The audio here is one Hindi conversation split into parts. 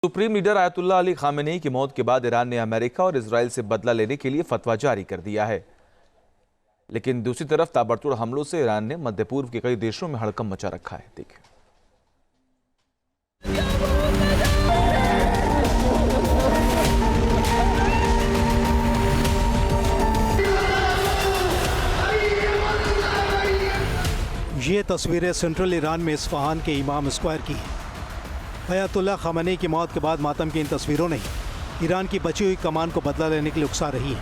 Supreme leader Ayatollah Ali Khamenei की मौत के बाद ईरान ने अमेरिका और इजराइल से बदला लेने के लिए फतवा जारी कर दिया है। लेकिन दूसरी तरफ ताबड़तोड़ हमलों से ईरान ने मध्य पूर्व के कई देशों में हड़कंप मचा रखा है। देखिए, ये तस्वीरें सेंट्रल ईरान में इस्फहान के इमाम स्क्वायर की हैं। आयतुल्लाह खामेनेई की मौत के बाद मातम की इन तस्वीरों ने ईरान की बची हुई कमान को बदला लेने के लिए उकसा रही है।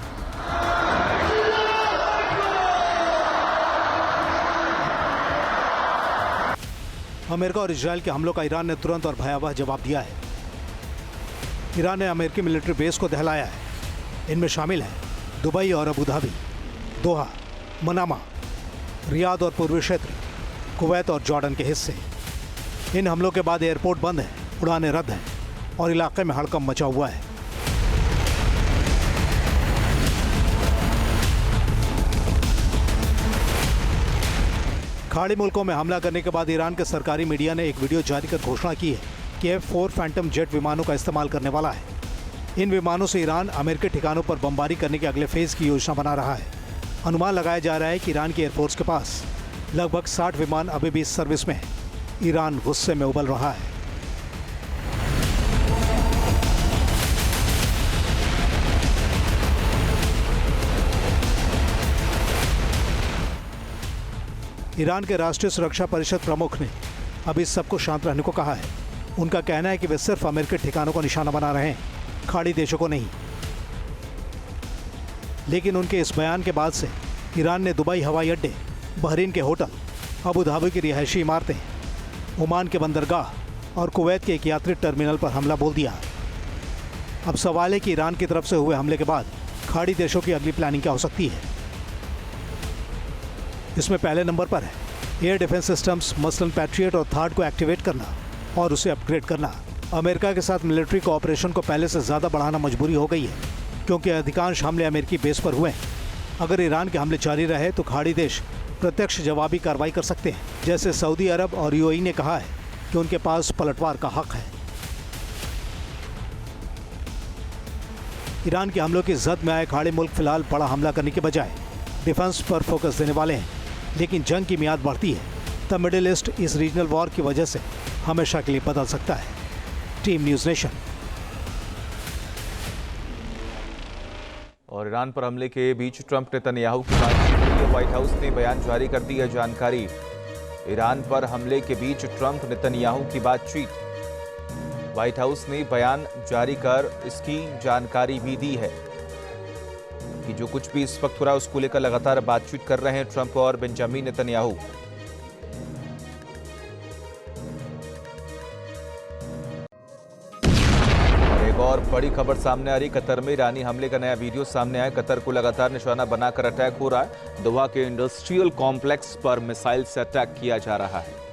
अमेरिका और इजराइल के हमलों का ईरान ने तुरंत और भयावह जवाब दिया है। ईरान ने अमेरिकी मिलिट्री बेस को दहलाया है। इनमें शामिल है दुबई और अबू धाबी, दोहा, मनामा, रियाद और पूर्वी क्षेत्र, कुवैत और जॉर्डन के हिस्से। इन हमलों के बाद एयरपोर्ट बंद है, उड़ानें रद्द हैं और इलाके में हड़कंप मचा हुआ है। खाड़ी मुल्कों में हमला करने के बाद ईरान के सरकारी मीडिया ने एक वीडियो जारी कर घोषणा की है कि F-4 फैंटम जेट विमानों का इस्तेमाल करने वाला है। इन विमानों से ईरान अमेरिकी ठिकानों पर बमबारी करने के अगले फेज की योजना बना रहा है। अनुमान लगाया जा रहा है कि ईरान की एयरफोर्स के पास लगभग 60 विमान अभी भी सर्विस में है। ईरान गुस्से में उबल रहा है। ईरान के राष्ट्रीय सुरक्षा परिषद प्रमुख ने अभी सबको शांत रहने को कहा है। उनका कहना है कि वे सिर्फ अमेरिकी ठिकानों को निशाना बना रहे हैं, खाड़ी देशों को नहीं। लेकिन उनके इस बयान के बाद से ईरान ने दुबई हवाई अड्डे, बहरीन के होटल, अबू धाबी की रिहायशी इमारतें, ओमान के बंदरगाह और कुवैत के एक यात्री टर्मिनल पर हमला बोल दिया। अब सवाल है कि ईरान की तरफ से हुए हमले के बाद खाड़ी देशों की अगली प्लानिंग क्या हो सकती है। इसमें पहले नंबर पर है एयर डिफेंस सिस्टम्स, मसलन पैट्रियट और थार्ड को एक्टिवेट करना और उसे अपग्रेड करना। अमेरिका के साथ मिलिट्री कोऑपरेशन को पहले से ज़्यादा बढ़ाना मजबूरी हो गई है, क्योंकि अधिकांश हमले अमेरिकी बेस पर हुए हैं। अगर ईरान के हमले जारी रहे तो खाड़ी देश प्रत्यक्ष जवाबी कार्रवाई कर सकते हैं, जैसे सऊदी अरब और यूएई ने कहा है कि उनके पास पलटवार का हक है। ईरान के हमलों की जद में आए खाड़ी मुल्क फिलहाल बड़ा हमला करने के बजाय डिफेंस पर फोकस देने वाले हैं, लेकिन जंग की मियाद बढ़ती है। द मिडिल ईस्ट इस रीजनल वॉर की वजह से हमेशा के लिए बदल सकता है। Team news nation. और ईरान पर हमले के बीच ट्रंप नेतन्याहू की बातचीत के लिए व्हाइट हाउस ने बयान जारी कर दी है। जानकारी, ईरान पर हमले के बीच ट्रंप नेतन्याहू की बातचीत। व्हाइट हाउस ने बयान जारी कर इसकी जानकारी भी दी है कि जो कुछ भी इस वक्त हो रहा है उसको लेकर लगातार बातचीत कर रहे हैं ट्रंप और बेंजामिन नेतन्याहू। और बड़ी खबर सामने आ रही, कतर में ईरानी हमले का नया वीडियो सामने आया। कतर को लगातार निशाना बनाकर अटैक हो रहा है। दोहा के इंडस्ट्रियल कॉम्प्लेक्स पर मिसाइल से अटैक किया जा रहा है।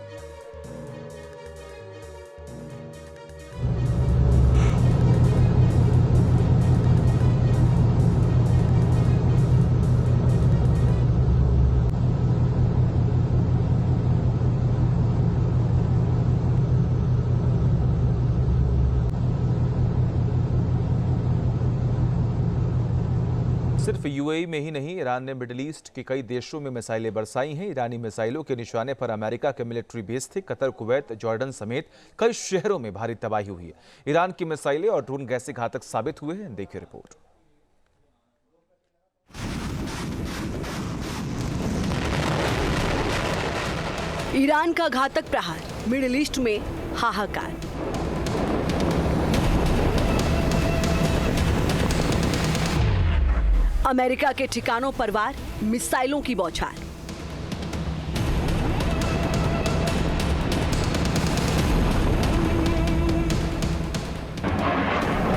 सिर्फ यूएई में ही नहीं, ईरान ने मिडिल ईस्ट के कई देशों में मिसाइलें बरसाई हैं। ईरानी मिसाइलों के निशाने पर अमेरिका के मिलिट्री बेस थे। कतर, कुवैत, जॉर्डन समेत कई शहरों में भारी तबाही हुई है। ईरान की मिसाइलें और ड्रोन कैसे घातक साबित हुए हैं, देखिए रिपोर्ट। ईरान का घातक प्रहार, मिडिल ईस्ट में हाहाकार। अमेरिका के ठिकानों पर वार, मिसाइलों की बौछार।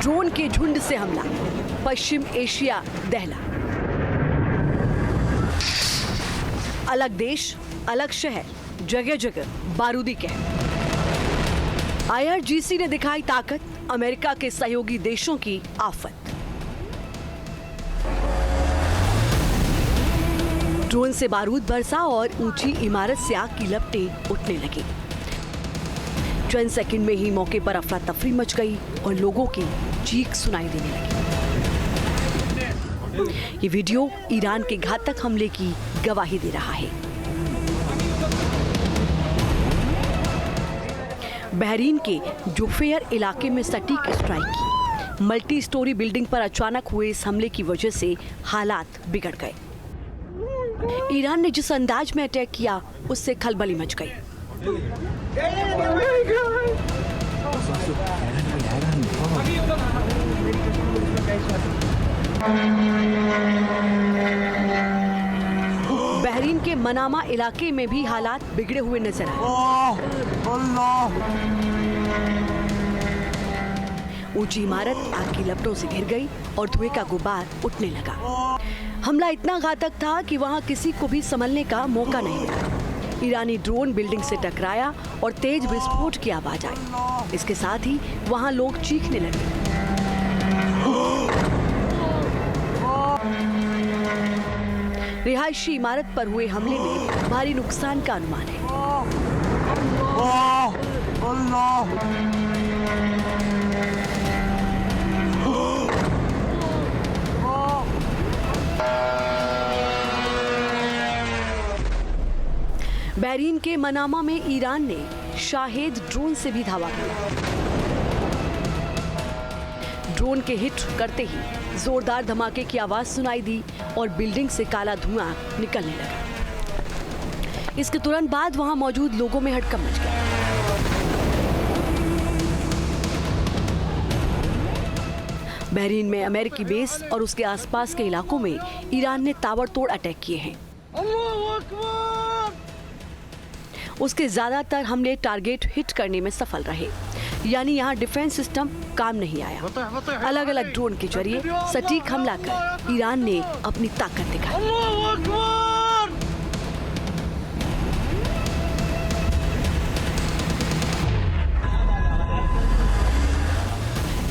ड्रोन के झुंड से हमला, पश्चिम एशिया दहला। अलग देश, अलग शहर, जगह जगह बारूदी कहर। आईआरजीसी ने दिखाई ताकत, अमेरिका के सहयोगी देशों की आफत। ड्रोन से बारूद बरसा और ऊंची इमारत से आग की लपटें उठने लगी। चंद सेकंड में ही मौके पर अफरा तफरी मच गई और लोगों की चीख सुनाई देने लगी। ये वीडियो ईरान के घातक हमले की गवाही दे रहा है। बहरीन के जुफेयर इलाके में सटीक स्ट्राइक की मल्टी स्टोरी बिल्डिंग पर अचानक हुए इस हमले की वजह से हालात बिगड़ गए। ईरान ने जिस अंदाज में अटैक किया उससे खलबली मच गई। बहरीन के मनामा इलाके में भी हालात बिगड़े हुए नजर आए। ऊंची इमारत आग की लपटों से घिर गई और धुएं का गुबार उठने लगा। हमला इतना घातक था कि वहां किसी को भी संभलने का मौका नहीं मिला। ईरानी ड्रोन बिल्डिंग से टकराया और तेज विस्फोट की आवाज आई। इसके साथ ही वहां लोग चीखने लगे। रिहायशी इमारत पर हुए हमले में भारी नुकसान का अनुमान है। बहरीन के मनामा में ईरान ने शाहेद ड्रोन से भी धावा किया। ड्रोन के हिट करते ही जोरदार धमाके की आवाज सुनाई दी और बिल्डिंग से काला धुआं निकलने लगा। इसके तुरंत बाद वहां मौजूद लोगों में हड़कंप मच गया। बहरीन में अमेरिकी बेस और उसके आसपास के इलाकों में ईरान ने ताबड़तोड़ अटैक किए हैं। उसके ज्यादातर हमले टारगेट हिट करने में सफल रहे, यानी यहाँ डिफेंस सिस्टम काम नहीं आया। अलग अलग ड्रोन के जरिए सटीक हमला कर ईरान ने अपनी ताकत दिखाई।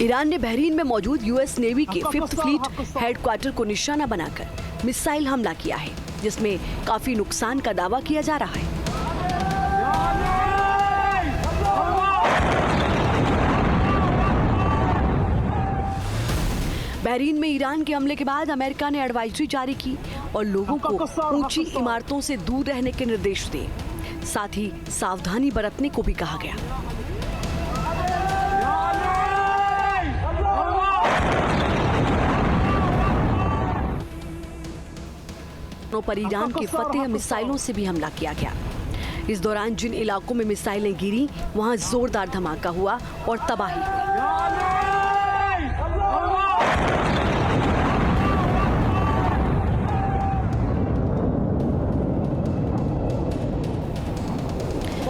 ईरान ने बहरीन में मौजूद यूएस नेवी के 5th फ्लीट हेडक्वार्टर को निशाना बनाकर मिसाइल हमला किया है, जिसमें काफी नुकसान का दावा किया जा रहा है। बहरीन में ईरान के हमले के बाद अमेरिका ने एडवाइजरी जारी की और लोगों को ऊंची इमारतों से दूर रहने के निर्देश दिए। साथ ही सावधानी बरतने को भी कहा गया। पर ईरान के फतेह मिसाइलों से भी हमला किया गया। इस दौरान जिन इलाकों में मिसाइलें गिरी वहां जोरदार धमाका हुआ और तबाही हुई।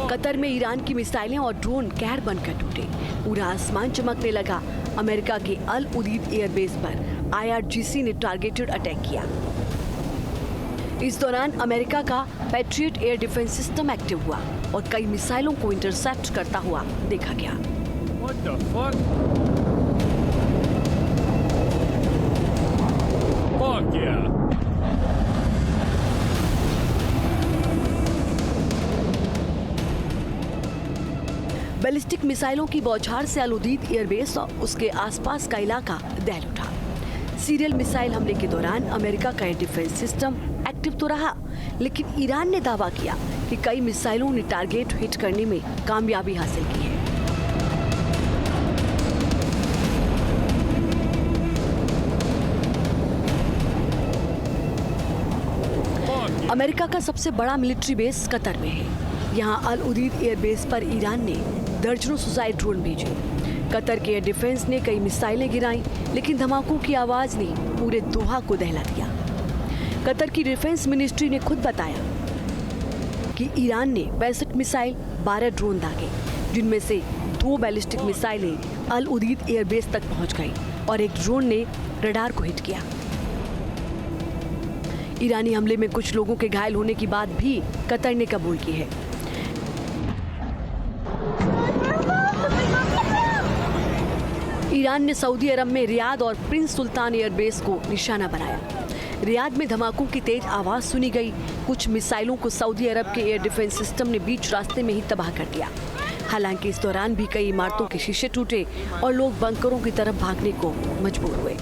कतर में ईरान की मिसाइलें और ड्रोन कहर बनकर टूटे। पूरा आसमान चमकने लगा। अमेरिका के अल उदीद एयरबेस पर IRGC ने टारगेटेड अटैक किया। इस दौरान अमेरिका का patriot air defence system active हुआ और कई मिसाइलों को इंटरसेप्ट करता हुआ देखा गया। What the fuck? Fuck yeah! Ballistic मिसाइलों की बौछार से अल उदीद एयरबेस और उसके आसपास का इलाका दहल उठा। सीरियल मिसाइल हमले के दौरान अमेरिका का एयर डिफेंस सिस्टम एक्टिव तो रहा, लेकिन ईरान ने दावा किया कि कई मिसाइलों ने टारगेट हिट करने में कामयाबी हासिल की है। अमेरिका का सबसे बड़ा मिलिट्री बेस कतर में है। यहाँ अल उदीद एयरबेस पर ईरान ने दर्जनों सुसाइड ड्रोन भेजे। कतर के एयर डिफेंस ने कई मिसाइलें गिराई, लेकिन धमाकों की आवाज ने पूरे दोहा को दहला दिया। कतर की डिफेंस मिनिस्ट्री ने खुद बताया कि ईरान ने 65 मिसाइल, 12 ड्रोन दागे, जिनमें से 2 बैलिस्टिक मिसाइलें अल उदीद एयरबेस तक पहुंच गई और एक ड्रोन ने रडार को हिट किया। ईरानी हमले में कुछ लोगों के घायल होने की बात भी कतर ने कबूल की है। ईरान ने सऊदी अरब में रियाद और प्रिंस सुल्तान एयरबेस को निशाना बनाया। रियाद में धमाकों की तेज आवाज सुनी गई। कुछ मिसाइलों को सऊदी अरब के एयर डिफेंस सिस्टम ने बीच रास्ते में ही तबाह कर दिया। हालांकि इस दौरान भी कई इमारतों के शीशे टूटे और लोग बंकरों की तरफ भागने को मजबूर हुए।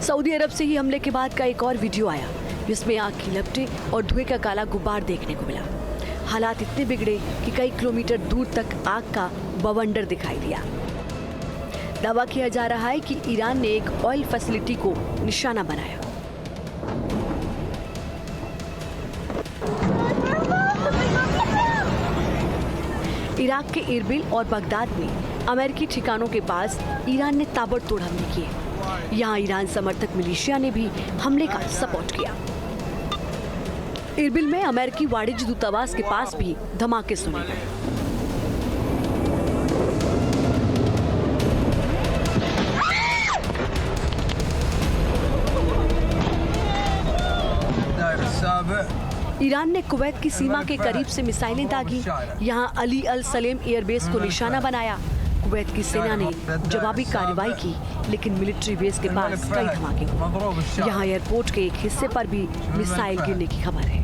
सऊदी अरब से ही हमले के बाद का एक और वीडियो आया जिसमें आग की लपटें और धुएं का काला गुब्बार देखने को मिला। हालात इतने बिगड़े कि कई किलोमीटर दूर तक आग का बवंडर दिखाई दिया। दावा किया जा रहा है कि ईरान ने एक ऑयल फैसिलिटी को निशाना बनाया। इराक के इरबिल और बगदाद में अमेरिकी ठिकानों के पास ईरान ने ताबड़तोड़ हमले किए। यहाँ ईरान समर्थक मिलिशिया ने भी हमले का सपोर्ट किया। इरबिल में अमेरिकी वाणिज्य दूतावास के पास भी धमाके सुने गए। ईरान ने कुवैत की सीमा के करीब से मिसाइलें दागी। यहाँ अली अल सलेम एयरबेस को निशाना बनाया। कुवैत की सेना ने जवाबी कार्रवाई की, लेकिन मिलिट्री बेस के पास कई धमाके हुए। यहाँ एयरपोर्ट के एक हिस्से पर भी मिसाइल गिरने की खबर है।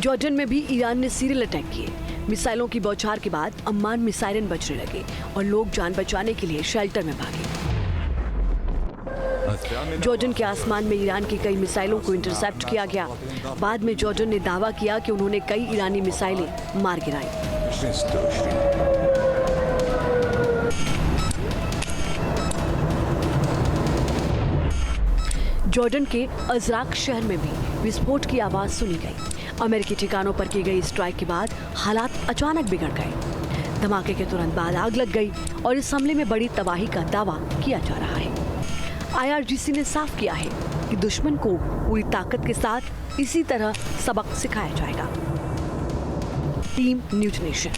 जॉर्डन में भी ईरान ने सीरियल अटैक किए। मिसाइलों की बौछार के बाद अम्मान में सायरन बजने लगे और लोग जान बचाने के लिए शेल्टर में भागे। जॉर्डन के आसमान में ईरान की कई मिसाइलों को इंटरसेप्ट किया गया। बाद में जॉर्डन ने दावा किया कि उन्होंने कई ईरानी मिसाइलें मार गिराई। जॉर्डन के अजराक शहर में भी विस्फोट की आवाज सुनी गई। अमेरिकी ठिकानों पर की गई स्ट्राइक के बाद हालात अचानक बिगड़ गए। धमाके के तुरंत बाद आग लग गई और इस हमले में बड़ी तबाही का दावा किया जा रहा है। IRGC ने साफ किया है कि दुश्मन को पूरी ताकत के साथ इसी तरह सबक सिखाया जाएगा। Team news nation.